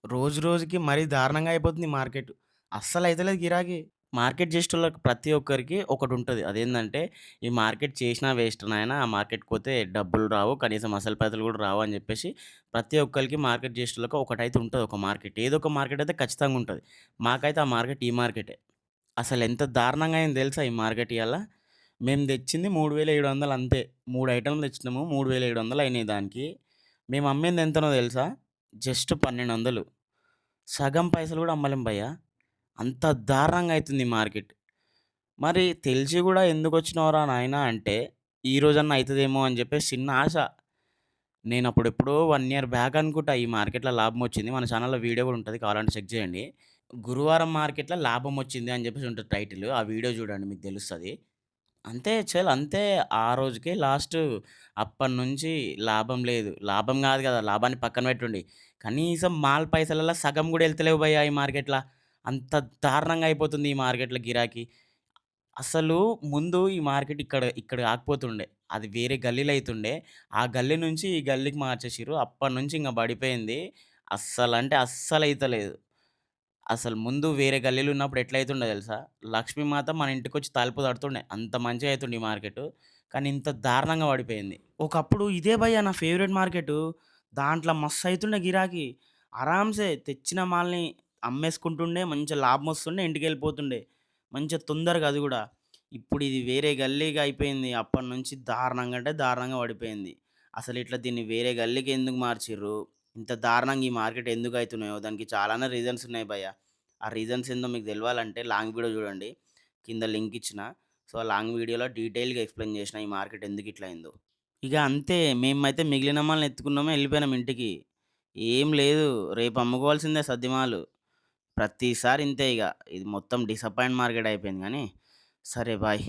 రోజు రోజుకి మరీ దారుణంగా అయిపోతుంది మార్కెట్. అస్సలైతలేదు గిరాకీ. మార్కెట్ చేసేటోళ్ళకి ప్రతి ఒక్కరికి ఒకటుంటది. అదేందంటే, ఈ మార్కెట్ చేసినా వేస్ట్ నాయనా, ఆ మార్కెట్‌కి పోతే డబ్బులు రావు. కనీసం అసలు పైసలు కూడా రావు అని చెప్పేసి ప్రతి ఒక్కళ్ళకి మార్కెట్ చేసేటోళ్ళకి ఒకటైతే ఉంటది ఒక మార్కెట్. ఏదో ఒక మార్కెట్ అయితే ఖచ్చితంగా ఉంటది. మాకైతే ఆ మార్కెట్ ఈ మార్కెటే. అసలెంత దారుణంగా అయింది తెలుసా ఈ మార్కెట్ ఇయాల? మేము తెచ్చింది 3700 అంతే. 3 ఐటెమ్‌లు తెచ్చినాము. 3700 అయినాయి దానికి. మేము అమ్మింది ఎంతనో తెలుసా? జస్ట్ 1200. సగం పైసలు కూడా అమ్మలేం భయ్యా. అంత దారుణంగా అయితుంది ఈ మార్కెట్. మరి తెలిసి గూడా ఎందుకొచ్చినావురా నాయనా అంటే, ఈ రోజన్నా అయితదేమో అని జెప్పేసి చిన్న ఆశ. నేనప్పుడెప్పుడో 1 ఇయర్ బ్యాక్ అనుకుంటా ఈ మార్కెట్‌లో లాభమొచ్చింది. మన ఛానెల్‌లో వీడియో గూడా ఉంటది. కావాలంటే చెక్ జేయండి. గురువారం మార్కెట్‌లో లాభమొచ్చింది అని జెప్పేసి ఉంటది టైటిల్. ఆ వీడియో జూడండి మీకు తెలుస్తది. అంతే అంతే ఆ రోజుకే లాస్టు. అప్పటినుంచి లాభం లేదు. లాభం గాదు గదా! లాభాన్ని పక్కన బెట్టుండి. కనీసం మాల్ పైసలల్ల సగం గూడా ఎళ్తలేవు భయ్యా ఈ మార్కెట్‌ల. అంత దారుణంగా అయిపోతుంది ఈ మార్కెట్‌ల గిరాకీ. అసలు ముందు ఈ మార్కెట్ ఇక్కడ ఆగిపోతుండే. అది వేరే గల్లీలో అయితుండే. ఆ గల్లీ నుంచి ఈ గల్లీకి మార్చేసిర్రు. అప్పటినుంచి ఇంగ పడిపోయింది. అస్సలంటే అస్సలైతలేదు. అసలు ముందు వేరే గల్లీలో ఉన్నప్పుడు ఎట్లయితుండే తెలుసా? లక్ష్మీమాత మన ఇంటికొచ్చి తలుపు తడుతుండే. అంత మంచిగా అయితుండే ఈ మార్కెటు. కానీ ఇంత దారుణంగా పడిపోయింది. ఒకప్పుడు ఇదే భయ్యా నా ఫేవరెట్ మార్కెటు. దాంట్లో మస్తయితుండే గిరాకీ. ఆరామ్సే తెచ్చిన మాల్‌ని అమ్మేసుకుంటుండే. మంచిగా లాభమొస్తుండే. ఇంటికెళ్ళిపోతుండే. మంచిగా తొందరగా అది గూడా. ఇప్పుడు ఇది వేరే గల్లీగా అయిపోయింది. అప్పటినుంచి దారుణంగా అంటే దారుణంగా పడిపోయింది. అసలిట్లా దీన్ని వేరే గల్లీకి ఎందుకు మార్చిర్రు? ఇంత దారుణంగా ఈ మార్కెట్ ఎందుకయితున్నాయో దానికి చాలానే రీజన్స్ ఉన్నాయి భయ్యా. ఆ రీజన్స్ ఏందో మీకు తెలవాలంటే లాంగ్ వీడియో చూడండి. కింద లింక్ ఇచ్చిన. సో, ఆ లాంగ్ వీడియోలో డీటెయిల్‌గా ఎక్స్‌ప్లెయిన్ చేసిన ఈ మార్కెట్ ఎందుకిట్లా అయిందో. ఇగ అంతే మేమైతే మిగిలిన మాల్ని ఎత్తుకున్నాము ఎళ్ళిపోయినాం ఇంటికి. ఏం లేదు. రేపు అమ్ముకోవాల్సిందే సద్దిమాలు. ప్రతిసారి ఇంతే ఇగ. ఇది మొత్తం డిసప్పాయింట్ మార్కెట్ అయిపోయింది గానీ, సరే బాయ్.